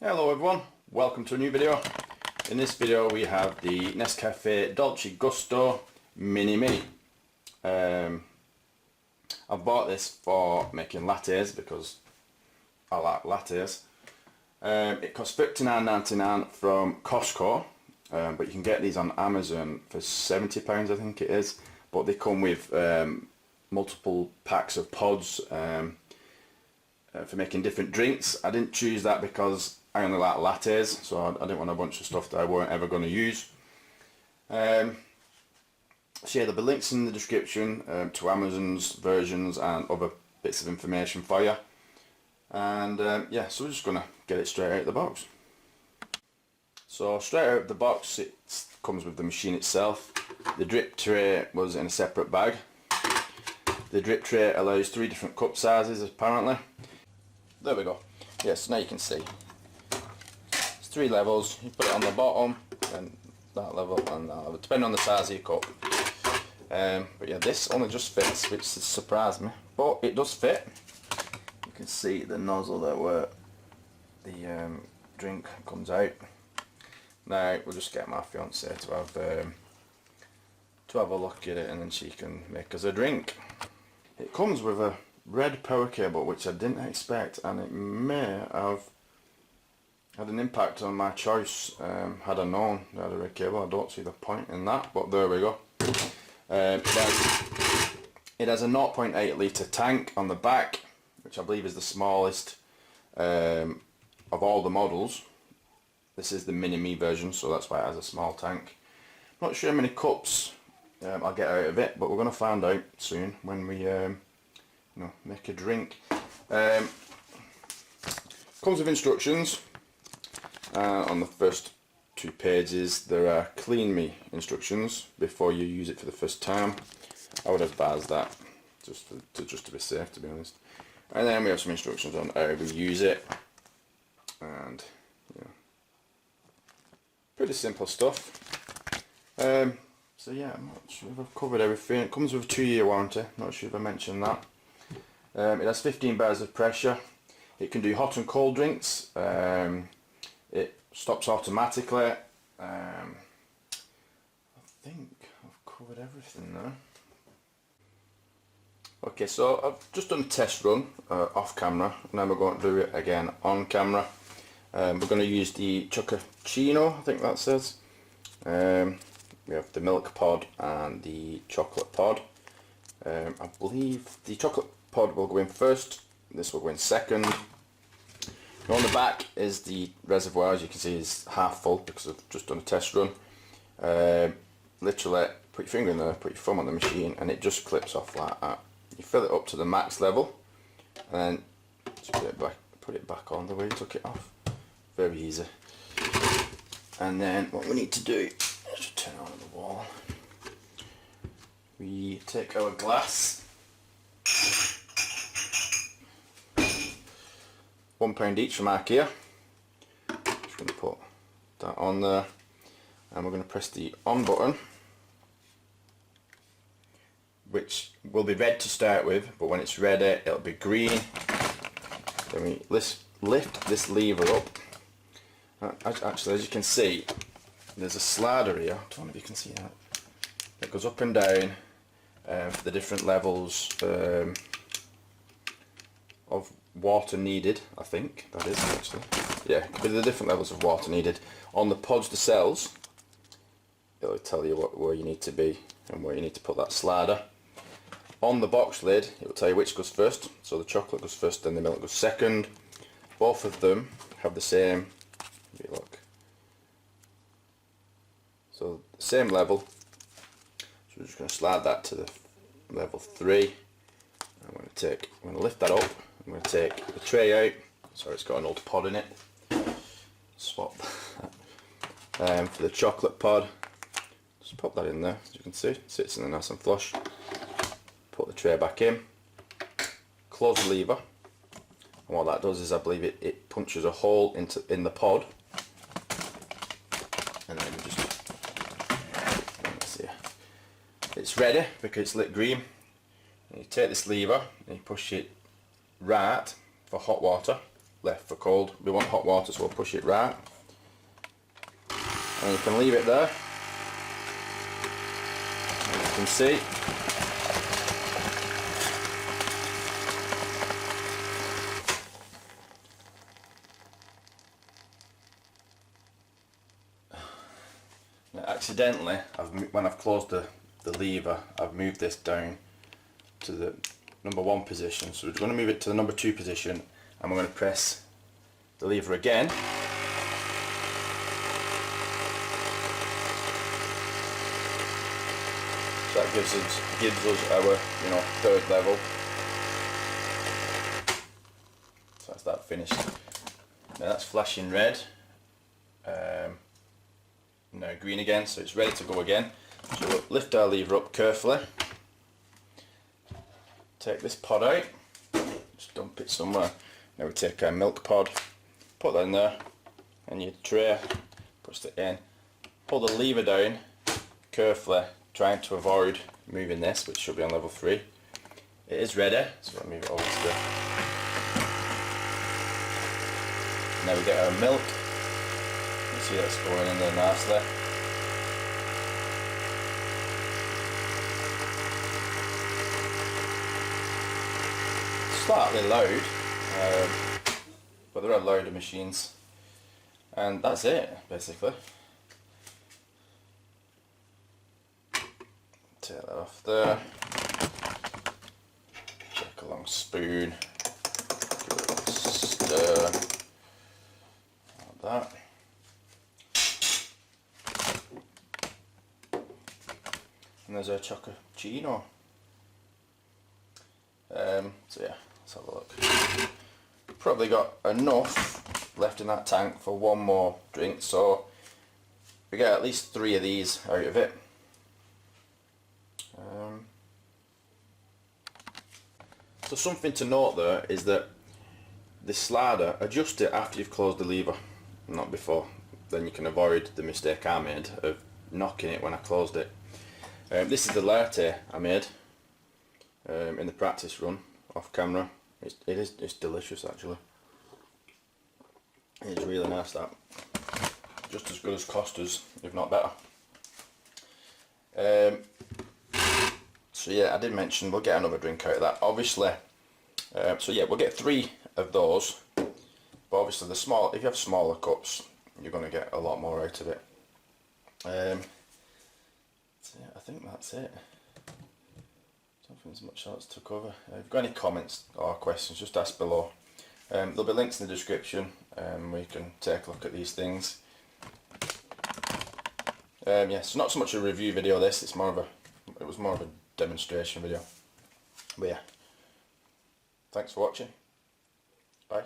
Hello everyone, welcome to a new video. In this video we have the Nescafé Dolce Gusto Mini. I've bought this for making lattes because I like lattes. It costs £59.99 from Costco, but you can get these on Amazon for £70 I think it is, but they come with multiple packs of pods for making different drinks. I didn't choose that because I only like lattes, so I didn't want a bunch of stuff that I weren't ever going to use. So yeah, there'll be links in the description to Amazon's versions and other bits of information for you. And yeah, so we're just going to get it straight out of the box. So straight out of the box it comes with the machine itself. The drip tray was in a separate bag. The drip tray allows 3 different cup sizes apparently. There we go. Yes, now you can see. It's 3 levels. You put it on the bottom, and that level, and that level, depending on the size of your cup. But yeah, this only just fits, which surprised me. But it does fit. You can see the nozzle there where the drink comes out. Now we'll just get my fiancée to have a look at it, and then she can make us a drink. It comes with a red power cable, which I didn't expect, and it may have had an impact on my choice had I known they had a red cable. I don't see the point in that, but there we go. It has a 0.8 litre tank on the back, which I believe is the smallest of all the models. This is the mini-me version, so that's why it has a small tank. Not sure how many cups I'll get out of it, but we're going to find out soon when we make a drink. Comes with instructions. On the first 2 pages there are clean me instructions before you use it for the first time. I would advise that just to be safe, to be honest. And then we have some instructions on how we use it, and pretty simple stuff. So yeah, I'm not sure if I've covered everything. It comes with a 2-year warranty, not sure if I mentioned that. It has 15 bars of pressure. It can do hot and cold drinks. It stops automatically. I think I've covered everything there. Okay, so I've just done a test run off camera. Now we're going to do it again on camera. We're going to use the Chocochino, I think that says. We have the milk pod and the chocolate pod. I believe the chocolate pod will go in first, this will go in second. On the back is the reservoir, as you can see is half full because I've just done a test run. Literally put your finger in there, put your thumb on the machine, and it just clips off like that. You fill it up to the max level and then just put it back on the way you took it off. Very easy. And then what we need to do is just turn it on the wall. We take our glass, £1 each from IKEA. Just going to put that on there, and we're going to press the on button, which will be red to start with, but when it's ready it'll be green. Then we lift this lever up. Actually, as you can see, there's a slider here. I don't know if you can see that. It goes up and down for the different levels of water needed, I think that is actually. Yeah, with the different levels of water needed. On the pods themselves, it'll tell you where you need to be and where you need to put that slider. On the box lid, it will tell you which goes first. So the chocolate goes first, then the milk goes second. Both of them have the same, look. So the same level. So we're just going to slide that to the level 3. I'm going to lift that up. I'm going to take the tray out. Sorry, it's got an old pod in it. Swap that. For the chocolate pod, just pop that in there. As you can see, it sits in there nice and flush. Put the tray back in. Close the lever. And what that does is, I believe it punches a hole in the pod. And then we just, let's see, it's ready because it's lit green. And you take this lever and you push it right for hot water. left for cold. We want hot water, so we'll push it right. And you can leave it there. As you can see. Now, accidentally, when I've closed the lever, I've moved this down to the number 1 position. So we're going to move it to the number 2 position, and we're going to press the lever again. So that gives us our, 3rd level. So that's that finished. Now that's flashing red. Now green again, so it's ready to go again. So we'll lift our lever up carefully. Take this pod out. Just dump it somewhere. Now we take our milk pod, put that in there, and your tray, push it in. Pull the lever down carefully, trying to avoid moving this, which should be on level 3. It is ready, so I'll move it over to the... Now we get our milk. You see that's going in there nicely. Slightly loud, but there are louder machines. And that's it, basically. Take that off there. Take a long spoon. Give it a little stir. Like that. And there's our chocolate. So yeah, let's have a look. Probably got enough left in that tank for 1 more drink, so we get at least 3 of these out of it. So something to note there is that the slider, adjust it after you've closed the lever, not before. Then you can avoid the mistake I made of knocking it when I closed it. This is the latte I made in the practice run off camera. It's delicious actually. It's really nice, that. Just as good as Costa's, if not better. So yeah, I did mention we'll get another drink out of that. Obviously, so yeah, we'll get 3 of those. But obviously, if you have smaller cups, you're going to get a lot more out of it. So yeah, I think that's it. Don't think there's much else to cover. If you've got any comments or questions, just ask below. There'll be links in the description where you can take a look at these things. Yeah, so not so much a review video. It was more of a demonstration video. But yeah, thanks for watching. Bye.